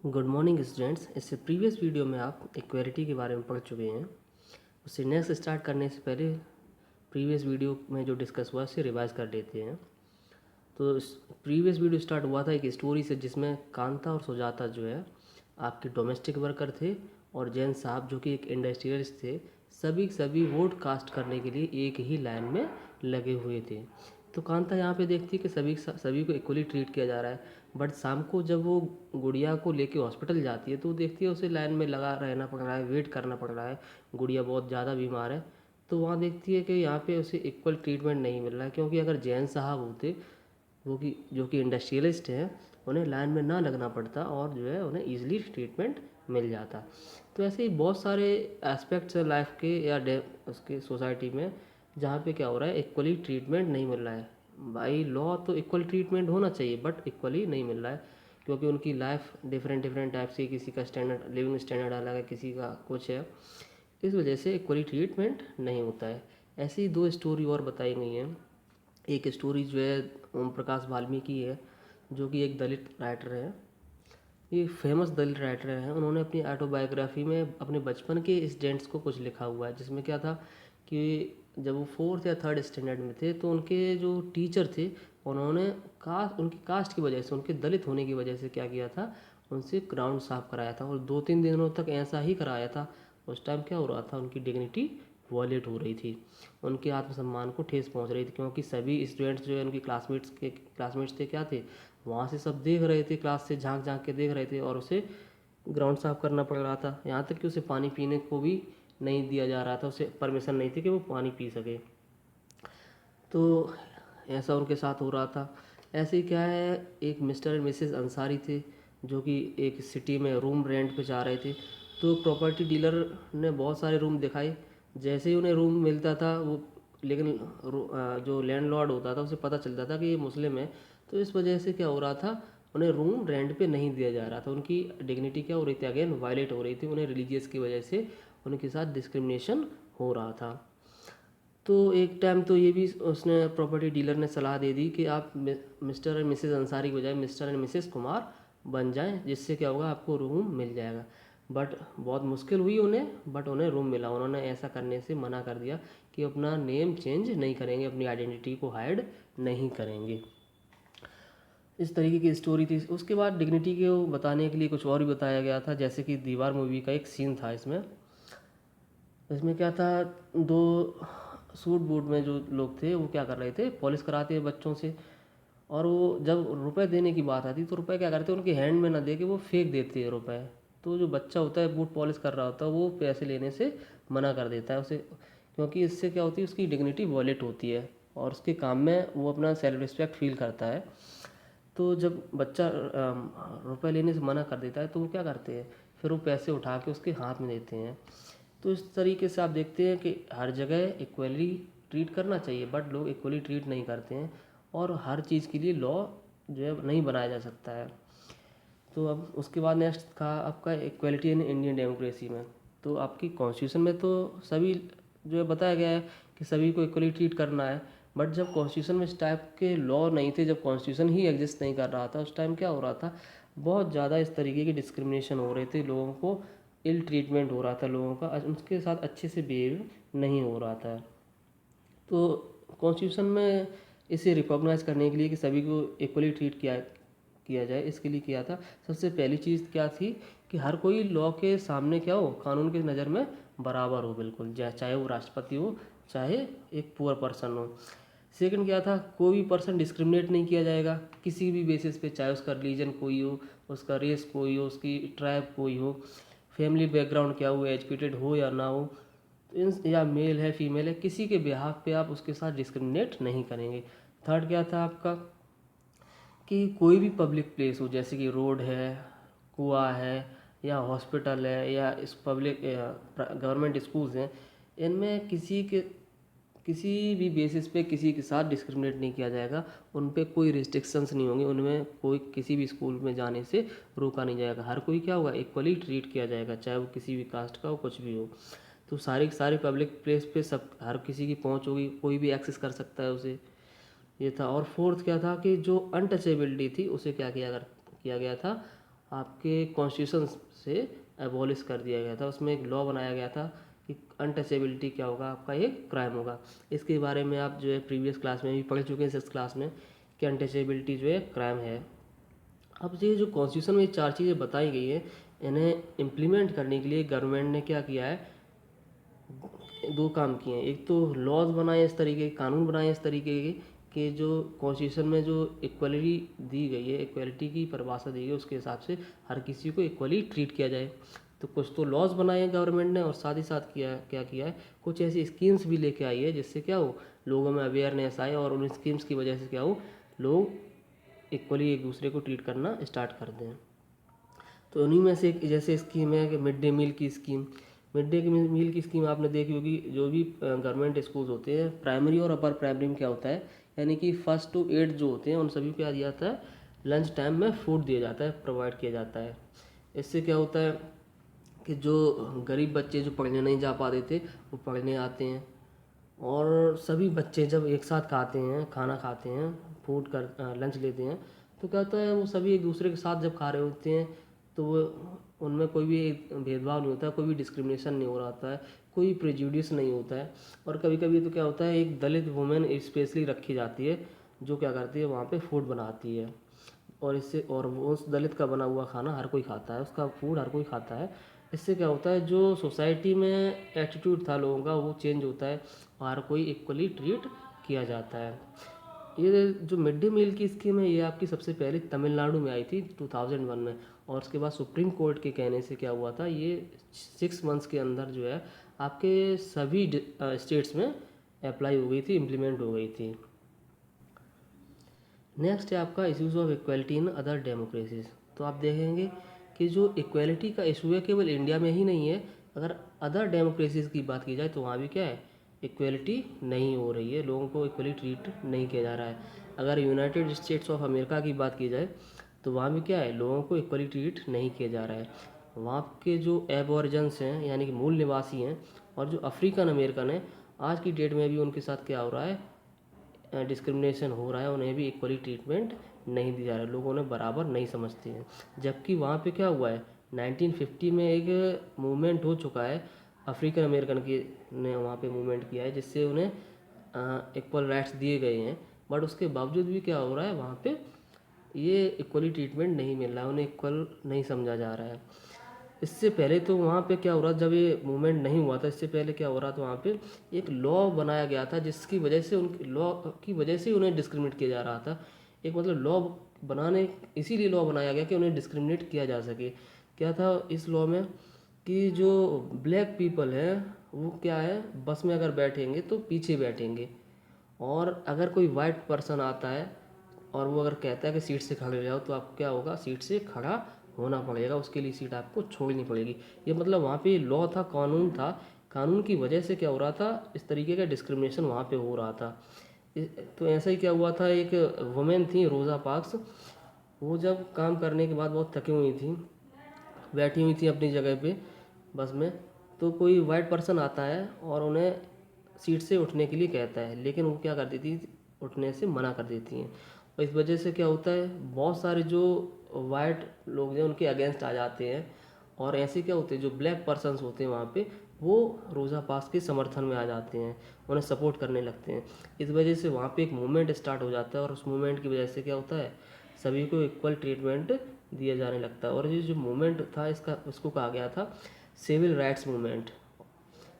Good morning students. इससे previous video में आप इक्वालिटी के बारे में पढ़ चुके हैं। उससे नेक्स्ट स्टार्ट करने से पहले प्रीवियस वीडियो में जो डिस्कस हुआ उससे रिवाइज कर लेते हैं। तो प्रीवियस वीडियो स्टार्ट हुआ था एक स्टोरी से, जिसमें कांता और सुजाता जो है आपके डोमेस्टिक वर्कर थे और जैन साहब जो कि एक इंडस्ट्रियलिस्ट थे। सभी वोट कास्ट करने के लिए एक ही लाइन में लगे हुए थे। तो कांता यहाँ पे देखती है कि सभी को इक्वली ट्रीट किया जा रहा है, बट शाम को जब वो गुड़िया को लेके हॉस्पिटल जाती है तो वो देखती है उसे लाइन में लगा रहना पड़ रहा है, वेट करना पड़ रहा है। गुड़िया बहुत ज़्यादा बीमार है। तो वहाँ देखती है कि यहाँ पे उसे इक्वल ट्रीटमेंट नहीं मिल रहा है, क्योंकि अगर जैन साहब होते वो कि जो कि इंडस्ट्रियलिस्ट हैं, उन्हें लाइन में ना लगना पड़ता और जो है उन्हें ईजिली ट्रीटमेंट मिल जाता। तो ऐसे ही बहुत सारे एस्पेक्ट्स हैं लाइफ के या उसके सोसाइटी में जहाँ पे क्या हो रहा है, इक्वली ट्रीटमेंट नहीं मिल रहा है। बाई लॉ तो इक्वल ट्रीटमेंट होना चाहिए, बट इक्वली नहीं मिल रहा है, क्योंकि उनकी लाइफ डिफरेंट डिफरेंट टाइप से, किसी का स्टैंडर्ड लिविंग स्टैंडर्ड अलग है, किसी का कुछ है। इस वजह से इक्वली ट्रीटमेंट नहीं होता है। ऐसी ही दो स्टोरी और बताई गई हैं। एक स्टोरी जो है ओम प्रकाश वाल्मीकि है, जो कि एक दलित राइटर है। ये फेमस दलित राइटर हैं। उन्होंने अपनी ऑटोबायोग्राफी में अपने बचपन के इंसिडेंट्स को कुछ लिखा हुआ है, जिसमें क्या था कि जब वो फोर्थ या थर्ड स्टैंडर्ड में थे तो उनके जो टीचर थे, उन्होंने उनकी कास्ट की वजह से, उनके दलित होने की वजह से क्या किया था, उनसे ग्राउंड साफ कराया था और 2-3 दिनों तक ऐसा ही कराया था। उस टाइम क्या हो रहा था, उनकी डिग्निटी वॉयलेट हो रही थी, उनके आत्मसम्मान को ठेस पहुंच रही थी, क्योंकि सभी स्टूडेंट्स जो है उनके क्लासमेट्स थे क्या थे, वहाँ से सब देख रहे थे, क्लास से झांक झांक के देख रहे थे और उसे ग्राउंड साफ करना पड़ रहा था। यहाँ तक कि उसे पानी पीने को भी नहीं दिया जा रहा था, उसे परमिशन नहीं थी कि वो पानी पी सके। तो ऐसा उनके साथ हो रहा था। ऐसे ही क्या है, एक मिस्टर एंड मिसेस अंसारी थे, जो कि एक सिटी में रूम रेंट पे जा रहे थे। तो प्रॉपर्टी डीलर ने बहुत सारे रूम दिखाए। जैसे ही उन्हें रूम मिलता था वो, लेकिन जो लैंडलॉर्ड होता था उसे पता चलता था कि ये मुस्लिम है। तो इस वजह से क्या हो रहा था, उन्हें रूम रेंट पे नहीं दिया जा रहा था। उनकी डिग्निटी क्या हो रही थी, अगेन वायलेट हो रही थी। उन्हें रिलीजियस की वजह से उनके साथ डिस्क्रिमिनेशन हो रहा था। तो एक टाइम तो ये भी उसने प्रॉपर्टी डीलर ने सलाह दे दी कि आप मिस्टर एंड मिसेस अंसारी के बजाय मिस्टर एंड मिसेस कुमार बन जाएं, जिससे क्या होगा, आपको रूम मिल जाएगा। बट बहुत मुश्किल हुई उन्हें, बट उन्हें रूम मिला। उन्होंने ऐसा करने से मना कर दिया कि अपना नेम चेंज नहीं करेंगे, अपनी आइडेंटिटी को हाइड नहीं करेंगे। इस तरीके की स्टोरी थी। उसके बाद डिग्निटी को बताने के लिए कुछ और भी बताया गया था, जैसे कि दीवार मूवी का एक सीन था इसमें। इसमें क्या था, दो सूट बूट में जो लोग थे वो क्या कर रहे थे, पॉलिश कराते हैं बच्चों से। और वो जब रुपए देने की बात आती तो रुपए क्या करते हैं, उनके हैंड में ना दे के वो फेंक देते हैं रुपए। तो जो बच्चा होता है बूट पॉलिश कर रहा होता है, वो पैसे लेने से मना कर देता है उसे, क्योंकि इससे क्या होती है, उसकी डिग्निटी वॉलेट होती है और उसके काम में वो अपना सेल्फ रिस्पेक्ट फील करता है। तो जब बच्चा रुपए लेने से मना कर देता है तो वो क्या करते हैं, फिर वो पैसे उठा के उसके हाथ में देते हैं। तो इस तरीके से आप देखते हैं कि हर जगह इक्वली ट्रीट करना चाहिए, बट लोग इक्वली ट्रीट नहीं करते हैं और हर चीज़ के लिए लॉ जो है नहीं बनाया जा सकता है। तो अब उसके बाद नेक्स्ट था आपका इक्वलिटी इन इंडियन डेमोक्रेसी में। तो आपकी कॉन्स्टिट्यूशन में तो सभी जो है बताया गया है कि सभी को इक्वली ट्रीट करना है, बट जब कॉन्स्टिट्यूशन में इस टाइप के लॉ नहीं थे, जब कॉन्स्टिट्यूशन ही एग्जिस्ट नहीं कर रहा था, उस टाइम क्या हो रहा था, बहुत ज़्यादा इस तरीके की डिस्क्रिमिनेशन हो रहे थे, लोगों को इल ट्रीटमेंट हो रहा था, लोगों का उनके साथ अच्छे से बिहेव नहीं हो रहा था। तो कॉन्स्टिट्यूशन में इसे रिकॉग्नाइज करने के लिए कि सभी को इक्वली ट्रीट किया किया जाए, इसके लिए किया था। सबसे पहली चीज़ क्या थी कि हर कोई लॉ के सामने क्या हो, कानून की नज़र में बराबर हो, बिल्कुल, चाहे वो राष्ट्रपति हो, चाहे एक पुअर पर्सन हो। सेकंड क्या था, कोई भी पर्सन डिस्क्रिमिनेट नहीं किया जाएगा किसी भी बेसिस पे, चाहे उसका रिलीजन कोई हो, उसका रेस कोई हो, उसकी ट्राइब कोई हो, फैमिली बैकग्राउंड क्या हो, एजुकेटेड हो या ना हो, या मेल है फीमेल है, किसी के बिहाफ पे आप उसके साथ डिस्क्रिमिनेट नहीं करेंगे। थर्ड क्या था आपका, कि कोई भी पब्लिक प्लेस हो, जैसे कि रोड है, कुआं है, या हॉस्पिटल है, या इस पब्लिक गवर्नमेंट स्कूल्स हैं, इनमें किसी भी बेसिस पे किसी के साथ डिस्क्रिमिनेट नहीं किया जाएगा। उन पे कोई रिस्ट्रिक्शंस नहीं होंगे, उनमें कोई किसी भी स्कूल में जाने से रोका नहीं जाएगा। हर कोई क्या होगा, इक्वली ट्रीट किया जाएगा, चाहे वो किसी भी कास्ट का हो, कुछ भी हो। तो सारे पब्लिक प्लेस पे सब हर किसी की पहुंच होगी, कोई भी एक्सेस कर सकता है उसे, ये था। और फोर्थ क्या था कि जो अनटचेबिलिटी थी उसे क्या किया गया था, आपके कॉन्स्टिट्यूशन से एबॉलिश कर दिया गया था। उसमें एक लॉ बनाया गया था कि अनटचेबिलिटी क्या होगा, आपका एक क्राइम होगा। इसके बारे में आप जो है प्रीवियस क्लास में भी पढ़ चुके हैं, 6th क्लास में, कि अनटचेबिलिटी जो है क्राइम है। अब ये जो कॉन्स्टिट्यूशन में 4 चीज़ें बताई गई है, इन्हें इम्प्लीमेंट करने के लिए गवर्नमेंट ने क्या किया है, 2 काम किए हैं। एक तो लॉज बनाए इस तरीके के, कानून बनाए इस तरीके के कि जो कॉन्स्टिट्यूशन में जो इक्वलिटी दी गई है, इक्वलिटी की परिभाषा दी गई है, उसके हिसाब से हर किसी को इक्वली ट्रीट किया जाए। तो कुछ तो लॉज बनाए हैं गवर्नमेंट ने, और साथ ही साथ क्या किया है, कुछ ऐसी स्कीम्स भी लेके आई है जिससे क्या हो, लोगों में अवेयरनेस आए, और उन स्कीम्स की वजह से क्या हो, लोग इक्वली एक दूसरे को ट्रीट करना स्टार्ट कर दें। तो उन्हीं में से एक जैसे स्कीम है कि मिड डे मील की स्कीम। मिड डे मील की स्कीम आपने देखी होगी। जो भी गवर्नमेंट स्कूल्स होते हैं, प्राइमरी और अपर प्राइमरी में क्या होता है, यानी कि 1st to 8th जो होते हैं उन सभी को क्या दिया जाता है, लंच टाइम में फूड दिया जाता है, प्रोवाइड किया जाता है। इससे क्या होता है कि जो गरीब बच्चे जो पढ़ने नहीं जा पाते थे, वो पढ़ने आते हैं, और सभी बच्चे जब एक साथ खाते हैं, खाना खाते हैं, फूड कर लंच लेते हैं, तो क्या होता है, वो सभी एक दूसरे के साथ जब खा रहे होते हैं, तो वो उनमें कोई भी भेदभाव नहीं होता है, कोई भी डिस्क्रिमिनेशन नहीं हो रहा होता है, कोई प्रेजुडिस नहीं होता है। और कभी कभी तो क्या होता है, एक दलित वुमेन स्पेशली रखी जाती है जो क्या करती है, वहाँ पे फूड बनाती है, और इससे, और वो उस दलित का बना हुआ खाना हर कोई खाता है, उसका फूड हर कोई खाता है। इससे क्या होता है, जो सोसाइटी में एटीट्यूड था लोगों का वो चेंज होता है, और हर कोई इक्वली ट्रीट किया जाता है। ये जो मिड डे मील की स्कीम है, ये आपकी सबसे पहले तमिलनाडु में आई थी 2001 में, और उसके बाद सुप्रीम कोर्ट के कहने से क्या हुआ था, ये 6 मंथ्स के अंदर जो है आपके सभी स्टेट्स में अप्लाई हो गई थी, इम्प्लीमेंट हो गई थी। नेक्स्ट है आपका issues of equality in other democracies. तो आप देखेंगे कि जो इक्वलिटी का इशू है केवल इंडिया में ही नहीं है, अगर अदर डेमोक्रेसीज की बात की जाए तो वहाँ भी क्या है, इक्वलिटी नहीं हो रही है, लोगों को इक्वली ट्रीट नहीं किया जा रहा है। अगर यूनाइटेड स्टेट्स ऑफ अमेरिका की बात की जाए तो वहाँ भी क्या है, लोगों को इक्वली ट्रीट नहीं किया जा रहा है। वहाँ के जो एबॉर्जन्स हैं, यानी कि मूल निवासी हैं, और जो अफ्रीकन अमेरिकन है, आज की डेट में भी उनके साथ क्या हो रहा है, डिस्क्रिमिनेशन हो रहा है, उन्हें भी इक्वली ट्रीटमेंट नहीं दी जा रहा है, लोग उन्हें बराबर नहीं समझते हैं। जबकि वहाँ पे क्या हुआ है, 1950 में एक मूवमेंट हो चुका है, अफ्रीकन अमेरिकन की ने वहाँ पे मूवमेंट किया है, जिससे उन्हें इक्वल राइट्स दिए गए हैं। बट उसके बावजूद भी क्या हो रहा है, वहाँ पे ये इक्वली ट्रीटमेंट नहीं मिल रहा है, उन्हें इक्वल नहीं समझा जा रहा है। इससे पहले तो वहाँ पे क्या हो रहा था, जब ये मूवमेंट नहीं हुआ था, इससे पहले क्या हो रहा था, वहाँ पे एक लॉ बनाया गया था जिसकी वजह से उनकी लॉ की वजह से उन्हें डिस्क्रिमिनेट किया जा रहा था। एक मतलब लॉ बनाने, इसीलिए लॉ बनाया गया कि उन्हें डिस्क्रिमिनेट किया जा सके। क्या था इस लॉ में, कि जो ब्लैक पीपल हैं वो क्या है, बस में अगर बैठेंगे तो पीछे बैठेंगे, और अगर कोई वाइट पर्सन आता है और वो अगर कहता है कि सीट से खड़े हो जाओ, तो आपको क्या होगा, सीट से खड़ा होना पड़ेगा, उसके लिए सीट आपको छोड़नी पड़ेगी। ये मतलब वहाँ पे लॉ था, कानून था, कानून की वजह से क्या हो रहा था, इस तरीके का डिस्क्रिमिनेशन वहाँ पे हो रहा था। तो ऐसा ही क्या हुआ था, एक वुमेन थी रोज़ा पार्क्स, वो जब काम करने के बाद बहुत थकी हुई थी, बैठी हुई थी अपनी जगह पे बस में, तो कोई वाइट पर्सन आता है और उन्हें सीट से उठने के लिए कहता है, लेकिन वो क्या कर देती, उठने से मना कर देती हैं। और इस वजह से क्या होता है, बहुत सारे जो वाइट लोग हैं उनके अगेंस्ट आ जाते हैं, और ऐसे क्या होते हैं, जो ब्लैक पर्सनस होते हैं वहाँ पे, वो रोज़ा पास के समर्थन में आ जाते हैं, उन्हें सपोर्ट करने लगते हैं। इस वजह से वहाँ पे एक मूवमेंट स्टार्ट हो जाता है, और उस मूवमेंट की वजह से क्या होता है, सभी को इक्वल ट्रीटमेंट दिया जाने लगता है। और ये जो मूवमेंट था, इसको कहा गया था सिविल राइट्स मूवमेंट।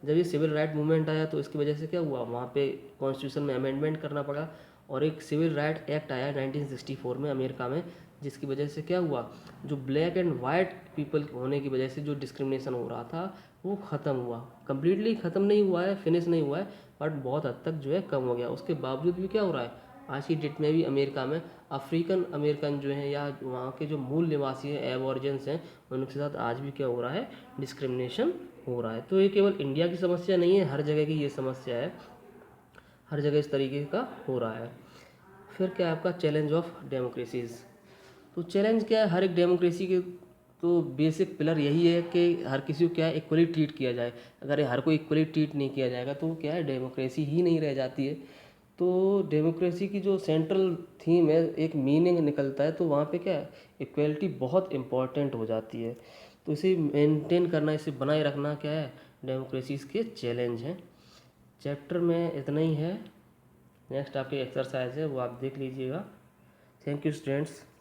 जब ये सिविल राइट मूवमेंट आया तो इसकी वजह से क्या हुआ, वहाँ पे कॉन्स्टिट्यूशन में अमेंडमेंट करना पड़ा, और एक सिविल राइट एक्ट आया 1964 में अमेरिका में, जिसकी वजह से क्या हुआ, जो ब्लैक एंड वाइट पीपल होने की वजह से जो डिस्क्रिमिनेशन हो रहा था वो ख़त्म हुआ। कम्प्लीटली ख़त्म नहीं हुआ है, फिनिश नहीं हुआ है, बट बहुत हद तक जो है कम हो गया। उसके बावजूद भी क्या हो रहा है, आज की डेट में भी अमेरिका में अफ्रीकन अमेरिकन जो हैं, या वहाँ के जो मूल निवासी हैं, एबॉर्जिन्स हैं, उनके साथ आज भी क्या हो रहा है, डिस्क्रिमिनेशन हो रहा है। तो ये केवल इंडिया की समस्या नहीं है, हर जगह की ये समस्या है, हर जगह इस तरीके का हो रहा है। फिर क्या है आपका चैलेंज ऑफ डेमोक्रेसीज। तो चैलेंज क्या है, हर एक डेमोक्रेसी के तो बेसिक पिलर यही है कि हर किसी को क्या है, इक्वली ट्रीट किया जाए। अगर हर कोई इक्वली ट्रीट नहीं किया जाएगा तो क्या है, डेमोक्रेसी ही नहीं रह जाती है। तो डेमोक्रेसी की जो सेंट्रल थीम है, एक मीनिंग निकलता है, तो वहाँ पे क्या है, इक्वलिटी बहुत इम्पॉर्टेंट हो जाती है। तो इसे मेंटेन करना, इसे बनाए रखना क्या है, डेमोक्रेसी के चैलेंज हैं। चैप्टर में इतना ही है। नेक्स्ट आपकी एक्सरसाइज है, वो आप देख लीजिएगा। Thank you students.